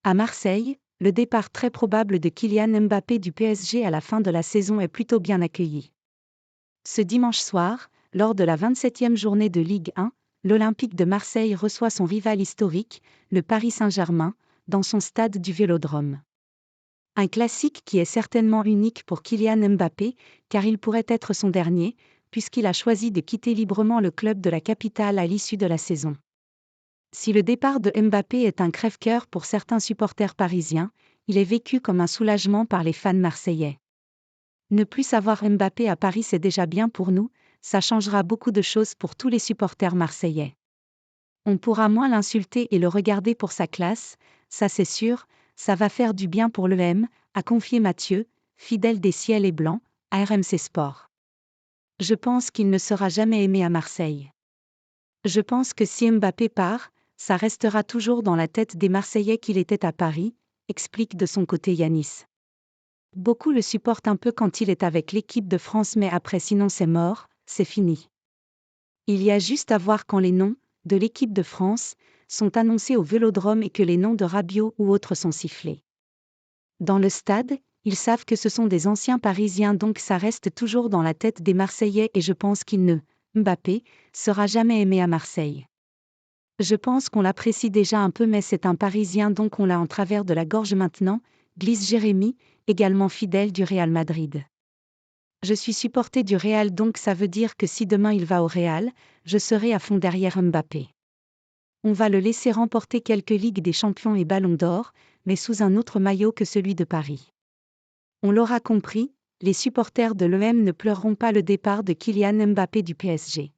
À Marseille, le départ très probable de Kylian Mbappé du PSG à la fin de la saison est plutôt bien accueilli. Ce dimanche soir, lors de la 27e journée de Ligue 1, l'Olympique de Marseille reçoit son rival historique, le Paris Saint-Germain, dans son stade du Vélodrome. Un classique qui est certainement unique pour Kylian Mbappé, car il pourrait être son dernier, puisqu'il a choisi de quitter librement le club de la capitale à l'issue de la saison. Si le départ de Mbappé est un crève-cœur pour certains supporters parisiens, il est vécu comme un soulagement par les fans marseillais. Ne plus savoir Mbappé à Paris, c'est déjà bien pour nous, ça changera beaucoup de choses pour tous les supporters marseillais. On pourra moins l'insulter et le regarder pour sa classe, ça c'est sûr, ça va faire du bien pour l'EM, a confié Mathieu, fidèle des Ciels et Blancs, à RMC Sport. Je pense qu'il ne sera jamais aimé à Marseille. Je pense que si Mbappé part, ça restera toujours dans la tête des Marseillais qu'il était à Paris, explique de son côté Yanis. Beaucoup le supportent un peu quand il est avec l'équipe de France, mais après sinon c'est mort, c'est fini. Il y a juste à voir quand les noms, de l'équipe de France, sont annoncés au Vélodrome et que les noms de Rabiot ou autres sont sifflés. Dans le stade, ils savent que ce sont des anciens Parisiens, donc ça reste toujours dans la tête des Marseillais et je pense qu'il ne, Mbappé, sera jamais aimé à Marseille. Je pense qu'on l'apprécie déjà un peu, mais c'est un Parisien, donc on l'a en travers de la gorge maintenant, glisse Jérémy, également fidèle du Real Madrid. Je suis supporter du Real, donc ça veut dire que si demain il va au Real, je serai à fond derrière Mbappé. On va le laisser remporter quelques Ligues des Champions et Ballon d'Or, mais sous un autre maillot que celui de Paris. On l'aura compris, les supporters de l'OM ne pleureront pas le départ de Kylian Mbappé du PSG.